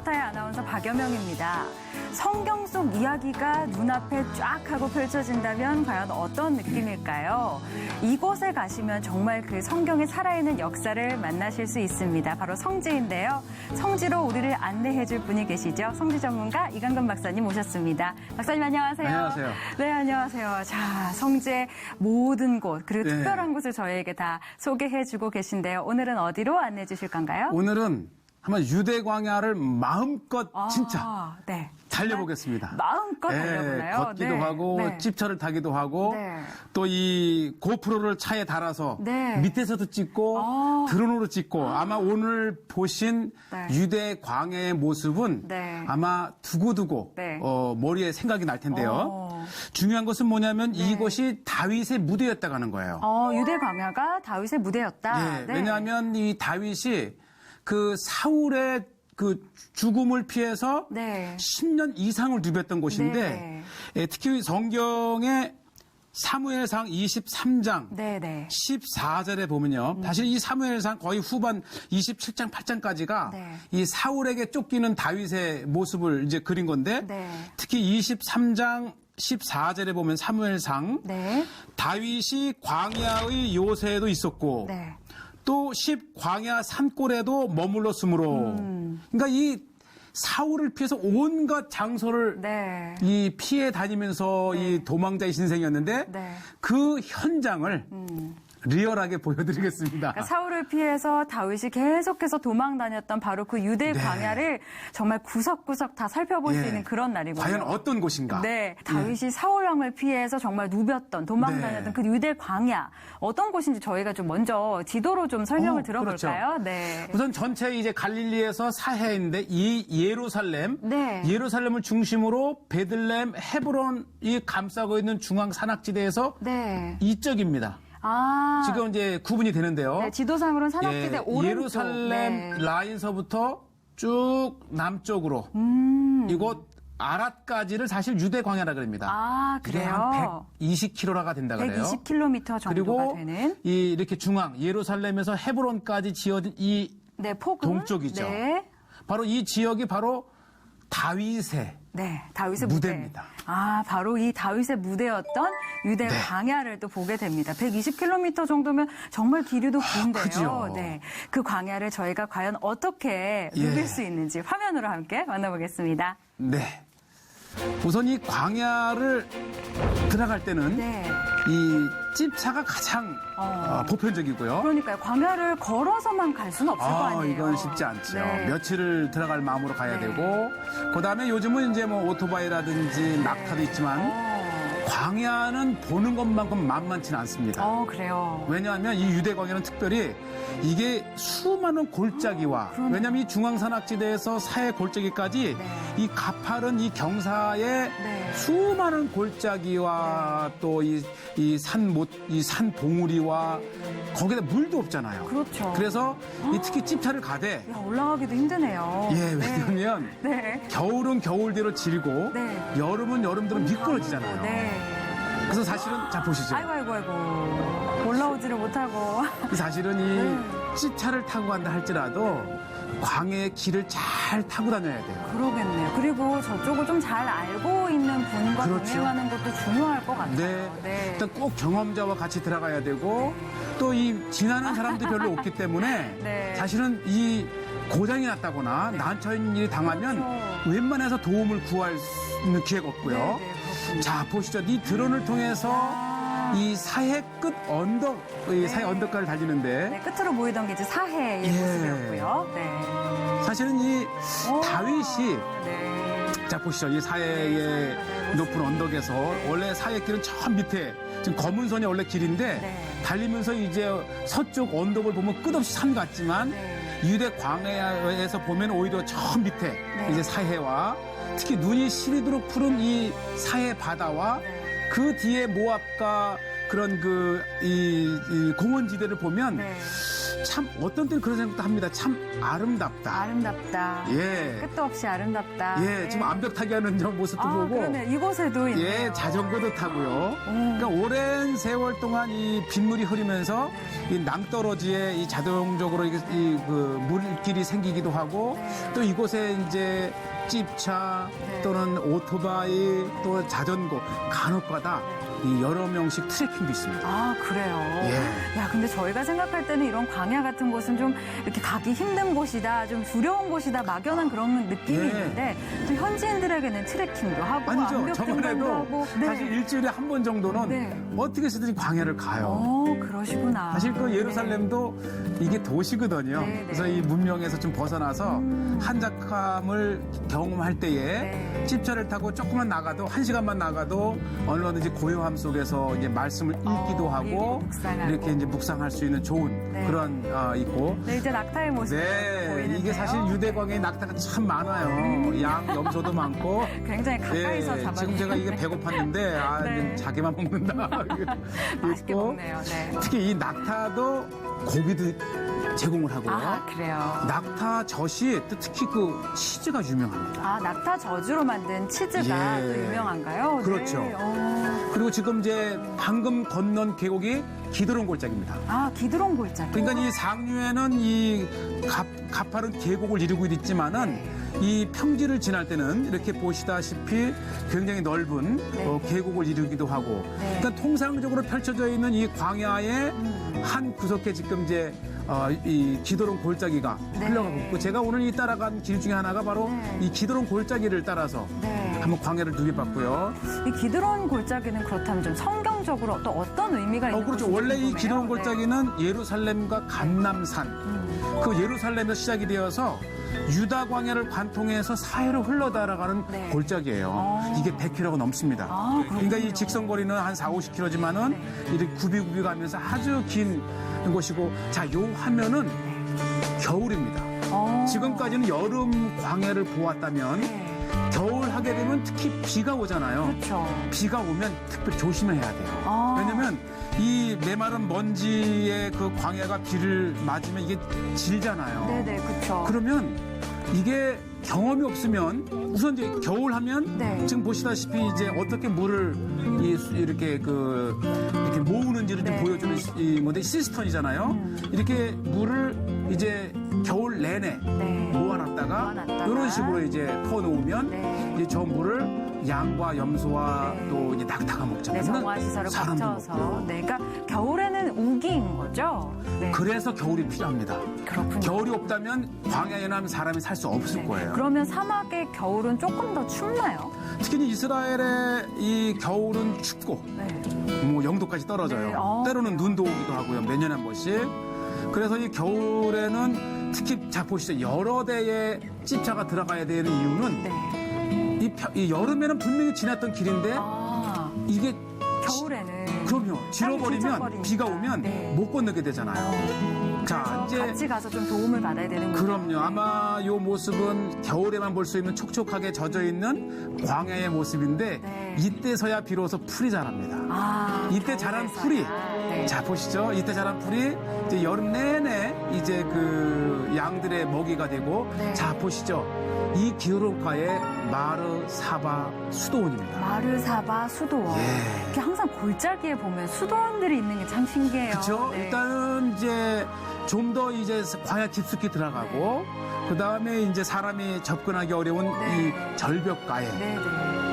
뉴스타의 아나운서 박여명입니다. 성경 속 이야기가 눈앞에 쫙 하고 펼쳐진다면 과연 어떤 느낌일까요? 이곳에 가시면 정말 그 성경에 살아있는 역사를 만나실 수 있습니다. 바로 성지인데요. 성지로 우리를 안내해 줄 분이 계시죠. 성지 전문가 이강근 박사님 모셨습니다. 박사님 안녕하세요. 안녕하세요. 네, 안녕하세요. 자, 성지의 모든 곳 그리고 특별한 곳을 저희에게 다 소개해 주고 계신데요. 오늘은 어디로 안내해 주실 건가요? 오늘은 한번 유대 광야를 마음껏 진짜 달려보겠습니다. 마음껏 달려보나요? 걷기도 하고 찝차를 타기도 하고 또 이 고프로를 차에 달아서 밑에서도 찍고 드론으로 찍고 아마 오늘 보신 유대 광야의 모습은 아마 두고두고 머리에 생각이 날 텐데요. 중요한 것은 뭐냐면 이곳이 다윗의 무대였다고 하는 거예요. 유대 광야가 다윗의 무대였다. 왜냐하면 이 다윗이 그 사울의 그 죽음을 피해서 10년 이상을 누볐던 곳인데 특히 성경의 사무엘상 23장 14절에 보면요. 사실 이 사무엘상 거의 후반 27장 8장까지가 이 사울에게 쫓기는 다윗의 모습을 이제 그린 건데 특히 23장 14절에 보면 사무엘상 다윗이 광야의 요새에도 있었고 또 10광야 산골에도 머물렀으므로 그러니까 이 사울을 피해서 온갖 장소를 이 피해 다니면서 이 도망자의 신생이었는데 그 현장을 리얼하게 보여드리겠습니다. 그러니까 사울을 피해서 다윗이 계속해서 도망 다녔던 바로 그 유대 광야를 정말 구석구석 다 살펴볼 수 있는 그런 날이군요. 과연 어떤 곳인가? 다윗이 사울 왕을 피해서 정말 누볐던 도망 다녔던 그 유대 광야 어떤 곳인지 저희가 좀 먼저 지도로 좀 설명을 들어볼까요? 그렇죠. 우선 전체 이제 갈릴리에서 사해인데 이 예루살렘을 중심으로 베들레헴, 헤브론이 감싸고 있는 중앙 산악지대에서 이쪽입니다. 지금 이제 구분이 되는데요. 지도상으로는 산악지대 오른쪽. 예루살렘 라인서부터 쭉 남쪽으로 이곳 아랏까지를 사실 유대 광야라 그럽니다. 그래요? 한 120km가 된다 그래요. 120km 정도가 그리고 되는. 이렇게 중앙 예루살렘에서 헤브론까지 지어진 이 폭은? 동쪽이죠. 바로 이 지역이 바로 다윗의 무대입니다. 바로 이 다윗의 무대였던 유대 광야를 또 보게 됩니다. 120km 정도면 정말 길이도 긴데요. 그 광야를 저희가 과연 어떻게 누빌 수 있는지 화면으로 함께 만나보겠습니다. 우선 이 광야를 들어갈 때는 이 찝차가 가장 보편적이고요. 그러니까요. 광야를 걸어서만 갈 수는 없을 거 아니에요. 이건 쉽지 않죠. 며칠을 들어갈 마음으로 가야 되고 그다음에 요즘은 이제 뭐 오토바이라든지 낙타도 있지만 광야는 보는 것만큼 만만치는 않습니다. 그래요. 왜냐하면 이 유대 광야는 특별히 이게 수많은 골짜기와 왜냐하면 이 중앙산악지대에서 사해 골짜기까지 이 가파른 이 경사에 수많은 골짜기와 또 이 산 봉우리와 거기다 물도 없잖아요. 그렇죠. 그래서 이 특히 찝차를 가되 올라가기도 힘드네요. 왜냐하면 겨울은 겨울대로 지리고 여름은 여름대로 미끄러지잖아요. 그래서 사실은 자 보시죠. 아이고 올라오지를 못하고 사실은 이 찝차를 타고 간다 할지라도 광야의 길을 잘 타고 다녀야 돼요. 그러겠네요. 그리고 저쪽을 좀 잘 알고 있는 분과 동행하는 것도 중요할 것 같아요. 일단 꼭 경험자와 같이 들어가야 되고 또 이 지나는 사람들이 별로 없기 때문에 사실은 이 고장이 났다거나 난처한 일이 당하면 웬만해서 도움을 구할 수 있는 기회가 없고요. 자 보시죠. 이 드론을 통해서 이 사해 끝 언덕, 사해 언덕가를 달리는데 끝으로 보이던 게 이제 사해의 모습이었고요. 사실은 이 다윗이 자 보시죠. 이 사해의 높은 언덕에서 원래 사해 길은 저 밑에 지금 검은 선이 원래 길인데 달리면서 이제 서쪽 언덕을 보면 끝없이 산 같지만 유대 광야에서 보면 오히려 저 밑에 이제 사해와 특히 눈이 시리도록 푸른 이 사해 바다와 그 뒤에 모압과 그런 이 공원지대를 보면 참 어떤 때는 그런 생각도 합니다. 참 아름답다. 아름답다. 예. 끝도 없이 아름답다. 예, 지금 암벽 타기 하는 저 모습도 보고. 그러네. 이곳에도 있네요. 예, 자전거도 타고요. 그러니까 오랜 세월 동안 이 빗물이 흐르면서 이 낭떠러지에 이 자동적으로 그 물길이 생기기도 하고 또 이곳에 이제 찝차 또는 오토바이 또 자전거 간혹가다 이 여러 명씩 트레킹도 있습니다. 아, 그래요? 예. 야, 근데 저희가 생각할 때는 이런 광야 같은 곳은 좀 이렇게 가기 힘든 곳이다, 좀 두려운 곳이다, 막연한 그런 느낌이 예. 있는데 또 현지인들에게는 트레킹도 하고 아니죠. 암벽 등반도 저번에도 하고 사실 일주일에 한 번 정도는 네. 어떻게 해서든지 광야를 가요. 그러시구나. 사실 그 예루살렘도 이게 도시거든요. 네, 그래서 네. 이 문명에서 좀 벗어나서 한적함을 경험할 때에 네. 찝차를 타고 조금만 나가도 1시간만 나가도 얼마든지 고요함 속에서 이제 말씀을 읽기도 하고 묵상하고. 이렇게 이제 묵상할 수 있는 좋은 네. 그런 있고. 네, 이제 낙타의 모습이 네, 보이는데요. 이게 사실 유대광에 낙타가 참 많아요. 양, 염소도 많고. 굉장히 가까이서 잡아. 지금 제가 이게 배고팠는데 네. 자기만 먹는다. 맛있게 있고. 먹네요. 네. 특히 이 낙타도 고기도 제공을 하고요. 아, 그래요. 낙타 젖이 또 특히 그 치즈가 유명합니다. 아, 낙타 저주로 만든 치즈가 예. 또 유명한가요? 그렇죠. 네. 그리고 지금 이제 방금 건넌 계곡이 기드론 골짜기입니다. 아, 기드론 골짜기. 그러니까 이 상류에는 이 가파른 계곡을 이루고 있지만은 이 평지를 지날 때는 이렇게 보시다시피 굉장히 넓은 네. 계곡을 이루기도 하고. 네. 그러니까 통상적으로 펼쳐져 있는 이 광야의 한 구석에 지금 이제 이 기드론 골짜기가 네. 흘러가고 있고 제가 오늘 이 따라간 길 중에 하나가 바로 네. 이 기드론 골짜기를 따라서 네. 한번 광야를 누벼봤고요. 이 기드론 골짜기는 그렇다면 좀 성경적으로 또 어떤 의미가 있는 그렇죠. 곳인지 원래 이 궁금해요. 기드론 네. 골짜기는 예루살렘과 감람산 그 예루살렘에서 시작이 되어서 유다 광야를 관통해서 사해로 흘러다가는 네. 골짜기예요. 이게 100km가 넘습니다. 아, 그러니까 이 그렇군요. 직선거리는 한 4, 50km지만은 네. 이렇게 굽이굽이 가면서 아주 긴 곳이고 자, 요 화면은 겨울입니다. 지금까지는 여름 광야를 보았다면 네. 겨울 하게 되면 특히 비가 오잖아요. 그렇죠. 비가 오면 특별히 조심해야 돼요. 아. 왜냐면 이 메마른 먼지의 그 광야가 비를 맞으면 이게 질잖아요. 네네, 그렇죠. 그러면 이게 경험이 없으면 우선 이제 겨울 하면 네. 지금 보시다시피 이제 어떻게 물을 이렇게 이렇게 모으는지를 좀 네. 보여주는 이 뭔데 시스턴이잖아요. 이렇게 물을 이제 겨울 내내 네. 모아놨다가 이런 식으로 이제 퍼놓으면 네. 이제 저 물을 양과 염소와 네. 또 이제 낙타가 먹잖아요. 네, 그러면 정화시설을 사람도 거쳐서. 먹고. 네, 그러니까 겨울에는 우기인 거죠? 네. 그래서 겨울이 필요합니다. 그렇군요. 겨울이 없다면 광야에는 사람이 살 수 없을 네. 거예요. 그러면 사막의 겨울은 조금 더 춥나요? 특히 이스라엘의 이 겨울은 춥고 네. 뭐 0도까지 떨어져요. 네, 아, 때로는 그래요? 눈도 오기도 하고요. 몇 년에 한 번씩. 그래서 이 겨울에는 특히 자 보시죠. 여러 대의 찝차가 들어가야 되는 이유는 네. 이 여름에는 분명히 지났던 길인데 아, 이게 겨울에는. 그럼요. 질어버리면 질척거리니까. 비가 오면 네. 못 건너게 되잖아요. 자, 이제 같이 가서 좀 도움을 받아야 되는 거죠. 그럼요. 아마 이 모습은 겨울에만 볼 수 있는 촉촉하게 젖어 있는 광야의 모습인데 네. 이때서야 비로소 풀이 자랍니다. 아, 이때 자란 풀이 네. 자 보시죠. 이때 자란 풀이 이제 여름 내내 이제 그 양들의 먹이가 되고 네. 자 보시죠. 이 기드론가의 마르 사바 수도원입니다. 마르사바 수도원. 예. 이렇게 항상 골짜기에 보면 수도원들이 있는 게 참 신기해요. 그렇죠. 네. 일단은 이제 좀 더 이제 광야 깊숙이 들어가고 그 다음에 이제 사람이 접근하기 어려운 네. 이 절벽가에 네네.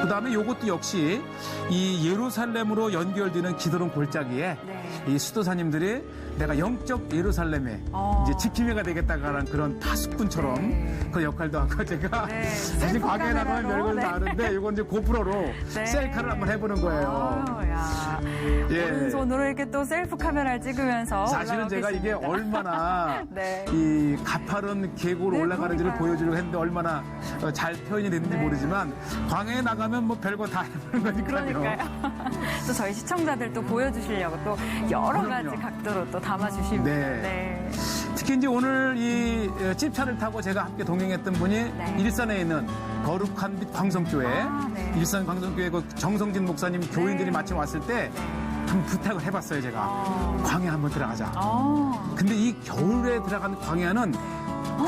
그 다음에 이것도 역시 이 예루살렘으로 연결되는 기드론 골짜기에 네. 이 수도사님들이 내가 영적 예루살렘에 이제 지킴이가 되겠다라는 그런 파수꾼처럼 네. 그 역할도 하고 제가 네, 사실 셀프 광야에 나가면 카메라로, 별걸 다 네. 아는데 이건 이제 고프로로 네. 셀카를 한번 해보는 거예요. 야. 예. 오른손으로 이렇게 또 셀프 카메라를 찍으면서 사실은 올라가고 제가 이게 계십니다. 얼마나 네. 이 가파른 계곡으로 네, 올라가는지를 그러니까요. 보여주려고 했는데 얼마나 잘 표현이 됐는지 네. 모르지만 광야에 나가면 뭐 별거 다 해보는 거니까요. 그러니까요. 또 저희 시청자들 또 보여주시려고 또 여러 그럼요. 가지 각도로 또 담아주십니다. 네. 특히 이제 오늘 이 찝차를 타고 제가 함께 동행했던 분이 네. 일산에 있는 거룩한 빛 광성교회 아, 네. 일산 광성교회 그 정성진 목사님 교인들이 마침 왔을 때 한 부탁을 해봤어요, 제가. 광야 한번 들어가자. 아. 근데 이 겨울에 들어간 광야는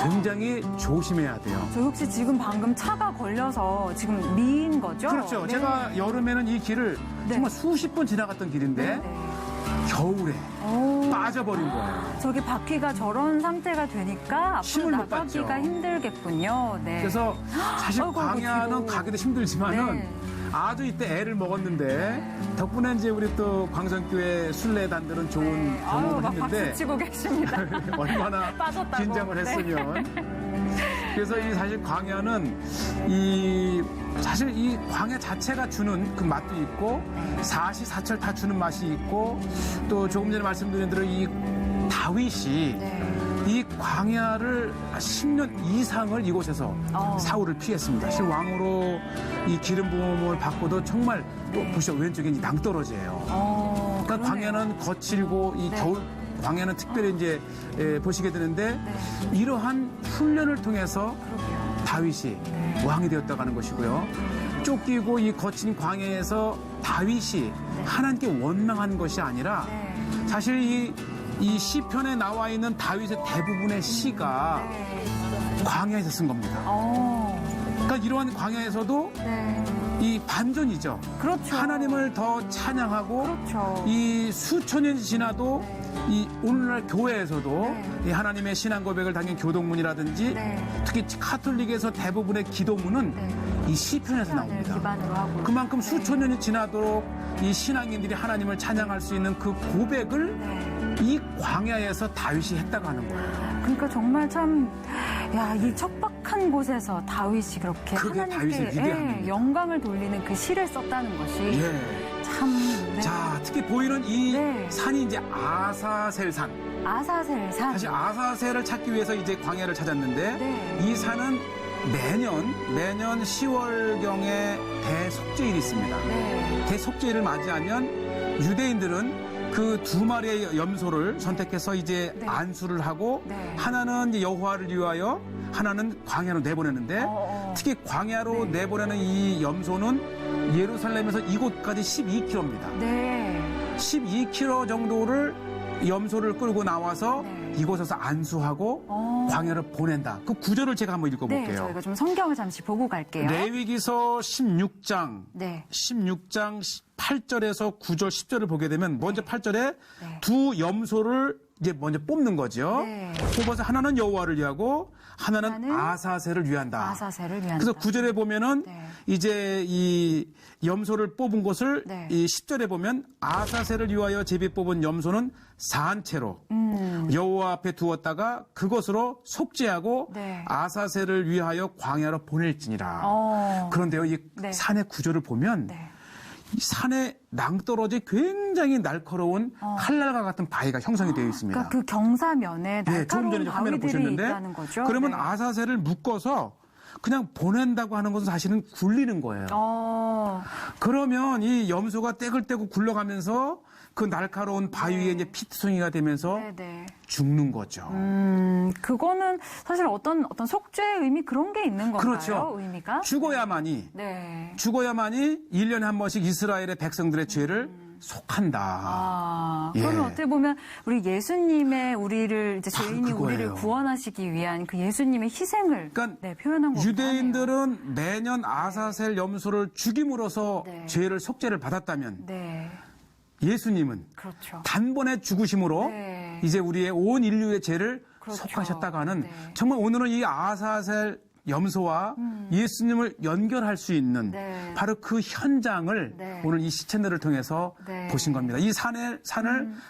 굉장히 조심해야 돼요. 저 혹시 지금 방금 차가 걸려서 지금 미인 거죠? 그렇죠. 네. 제가 여름에는 이 길을 네. 정말 수십 번 지나갔던 길인데 네, 네. 겨울에 오. 빠져버린 거예요. 저기 바퀴가 저런 상태가 되니까 앞으로 힘을 못 나가기가 받죠. 힘들겠군요. 네. 그래서 사실 아이고, 광야는 뒤로. 가기도 힘들지만은 네. 아주 이때 애를 먹었는데 덕분에 이제 우리 또 광성교회 순례단들은 좋은 네. 아유, 경험을 막 했는데 박수 치고 계십니다. 얼마나 빠졌다고. 긴장을 네. 했으면. 그래서 이 사실 광야는 이 사실 이 광야 자체가 주는 그 맛도 있고 사시사철 다 주는 맛이 있고 또 조금 전에 말씀드린 대로 이 다윗이 네. 이 광야를 10년 이상을 이곳에서 사울을 피했습니다. 사실 왕으로 이 기름 부음을 받고도 정말 또 보시죠. 왼쪽에 이제 낭떠러지예요. 그러니까 광야는 거칠고 이 네. 겨울 광야는 특별히 이제 보시게 되는데 이러한 훈련을 통해서 다윗이 왕이 되었다고 하는 것이고요. 쫓기고 이 거친 광야에서 다윗이 하나님께 원망한 것이 아니라 사실 이 시편에 나와 있는 다윗의 대부분의 시가 광야에서 쓴 겁니다. 그러니까 이러한 광야에서도 이 반전이죠. 그렇죠. 하나님을 더 찬양하고 그렇죠. 이 수천 년이 지나도 이 오늘날 교회에서도 이 하나님의 신앙 고백을 담긴 교동문이라든지 특히 카톨릭에서 대부분의 기도문은 이 시편에서 나옵니다. 기반으로 하고. 그만큼 수천 년이 지나도록 이 신앙인들이 하나님을 찬양할 수 있는 그 고백을 이 광야에서 다윗이 했다고 하는 거예요. 그러니까 정말 참, 야, 이 척박한 곳에서 다윗이 그렇게 그게 다윗의 하나님께 위대함입니다. 영광을 돌리는 그 시를 썼다는 것이 예. 참. 네. 자, 특히 보이는 이 네. 산이 이제 아사셀산. 아사셀산. 사실 아사셀을 찾기 위해서 이제 광야를 찾았는데 네. 이 산은 매년 10월경에 대속죄일이 있습니다. 네. 대속죄일을 맞이하면 유대인들은 그 두 마리의 염소를 선택해서 이제 안수를 하고 하나는 이제 여호와를 위하여 하나는 광야로 내보내는데 특히 광야로 내보내는 이 염소는 예루살렘에서 이곳까지 12km입니다. 네. 12km 정도를 염소를 끌고 나와서 이곳에서 안수하고 광야로 보낸다. 그 구절을 제가 한번 읽어볼게요. 네, 저희가 좀 성경을 잠시 보고 갈게요. 레위기서 16장 네. 16장 8절에서 9절 10절을 보게 되면 먼저 8절에 두 염소를 이제 먼저 뽑는 거죠. 네. 뽑아서 하나는 여호와를 위하고 하나는 아사셀을 위한다. 아사셀을 위한다. 그래서 9절에 보면은 이제 이 염소를 뽑은 곳을 이 10절에 보면 아사셀을 위하여 제비 뽑은 염소는 산채로 여호와 앞에 두었다가 그것으로 속죄하고 아사셀을 위하여 광야로 보낼지니라. 그런데요, 이 산의 구절을 보면 이 산에 낭떠러지 굉장히 날카로운 칼날과 같은 바위가 형성이 되어 있습니다. 그러니까 그 경사면에 네, 조금 날카로운 전에 화면을 바위들이 보셨는데 있다는 거죠. 그러면 네. 아사셀을 묶어서 그냥 보낸다고 하는 것은 사실은 굴리는 거예요. 그러면 이 염소가 떼굴떼굴 굴러가면서 그 날카로운 바위에 이제 피투성이가 되면서 죽는 거죠. 그거는 사실 어떤 속죄의 의미 그런 게 있는 건가요? 그렇죠. 의미가? 죽어야만이 네. 1년에 한 번씩 이스라엘의 백성들의 죄를 속한다. 그러면 어떻게 보면 우리 예수님의 우리를 이제 죄인이 우리를 구원하시기 위한 그 예수님의 희생을 표현한 거죠. 유대인들은 매년 아사셀 염소를 죽임으로써 죄를 속죄를 받았다면 예수님은 단번에 죽으심으로 이제 우리의 온 인류의 죄를 속하셨다고 하는 정말 오늘은 이 아사셀 염소와 예수님을 연결할 수 있는 바로 그 현장을 오늘 이 시채널을 통해서 보신 겁니다. 이 산을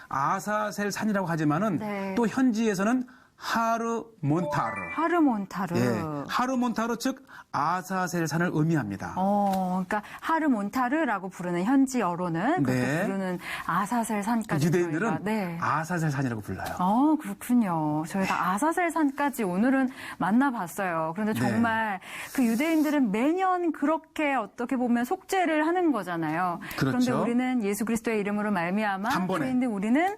아사셀 산이라고 하지만은 또 현지에서는 하르몬타르. 하르몬타르 즉 아사셀 산을 의미합니다. 그러니까 하르몬타르라고 부르는 현지어로는 그렇게 부르는 아사셀 산까지 유대인들은 아사셀 산이라고 불러요. 그렇군요. 저희가 아사셀 산까지 오늘은 만나봤어요. 그런데 정말 그 유대인들은 매년 그렇게 어떻게 보면 속죄를 하는 거잖아요. 그런데 우리는 예수 그리스도의 이름으로 말미암아 죄인들 우리는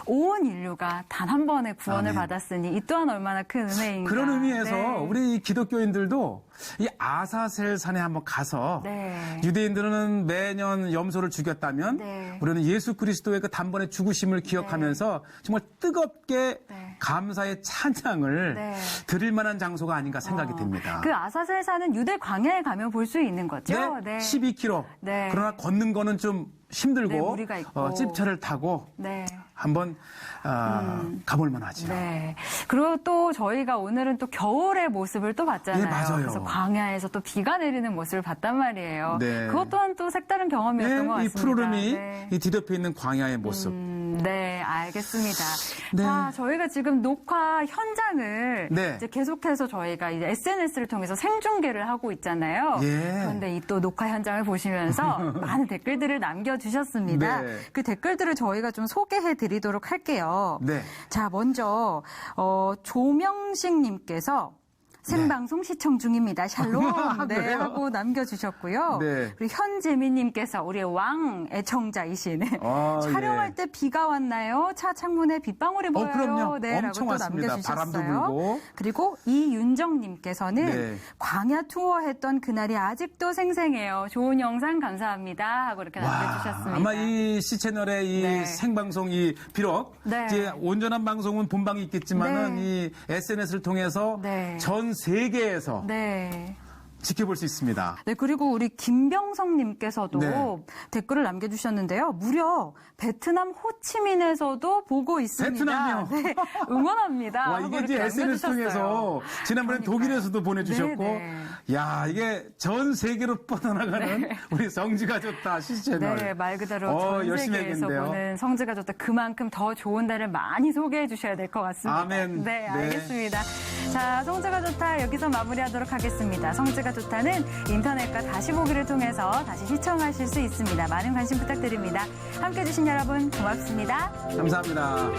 온 인류가 단 한 번의 구원을 받았으니 이 또한 얼마나 큰 은혜인가. 그런 의미에서 네. 우리 기독교인들도 이 아사셀 산에 한번 가서 네. 유대인들은 매년 염소를 죽였다면 네. 우리는 예수 그리스도의 그 단번에 죽으심을 기억하면서 정말 뜨겁게 네. 감사의 찬양을 네. 드릴 만한 장소가 아닌가 생각이 됩니다. 그 아사셀산은 유대 광야에 가면 볼 수 있는 거죠? 네, 12km. 네. 그러나 걷는 거는 좀 힘들고 네, 무리가 있고. 찝차를 타고 네. 한번 가볼 만하죠. 네. 그리고 또 저희가 오늘은 또 겨울의 모습을 또 봤잖아요. 예, 맞아요. 그래서 광야에서 또 비가 내리는 모습을 봤단 말이에요. 네. 그것 또한 또 색다른 경험이었던 것 이 같습니다. 푸르름이 네. 이 뒤덮여 있는 광야의 모습. 네, 알겠습니다. 네. 자, 저희가 지금 녹화 현장을 네. 이제 계속해서 저희가 이제 SNS를 통해서 생중계를 하고 있잖아요. 예. 그런데 이 또 녹화 현장을 보시면서 많은 댓글들을 남겨주셨습니다. 네. 그 댓글들을 저희가 좀 소개해드리도록 할게요. 네. 자, 먼저 조명식님께서 생방송 시청 중입니다. 샬롬. 네, 그래요? 하고 남겨주셨고요. 네. 그리고 현재민님께서 우리의 왕 애청자이시네. 촬영할 예. 때 비가 왔나요? 차 창문에 빗방울이 보여요. 그럼요. 네, 엄청 라고 또 왔습니다. 남겨주셨어요. 바람도 불고. 그리고 이윤정님께서는 네. 광야 투어했던 그날이 아직도 생생해요. 좋은 영상 감사합니다. 하고 이렇게 남겨주셨습니다. 아마 이 C채널의 이 네. 생방송이 비록 네. 이제 온전한 방송은 본방이 있겠지만은 네. 이 SNS를 통해서 네. 전 세계에서 네. 지켜볼 수 있습니다. 네, 그리고 우리 김병성님께서도 네. 댓글을 남겨주셨는데요. 무려 베트남 호치민에서도 보고 있습니다. 베트남이요? 네, 응원합니다. 와, 하고 이게 이렇게 이제 SNS 남겨주셨어요. 통해서 지난번에 그러니까요. 독일에서도 보내주셨고, 네, 야, 이게 전 세계로 뻗어나가는 우리 성지가 좋다, C채널. 네, 말 그대로 전 열심히 세계에서 해야겠는데요. 보는 성지가 좋다. 그만큼 더 좋은 데를 많이 소개해 주셔야 될 것 같습니다. 아멘. 네, 네. 알겠습니다. 자, 성지가 좋다 여기서 마무리하도록 하겠습니다. 성지가 좋다는 인터넷과 다시 보기를 통해서 다시 시청하실 수 있습니다. 많은 관심 부탁드립니다. 함께해 주신 여러분 고맙습니다. 감사합니다.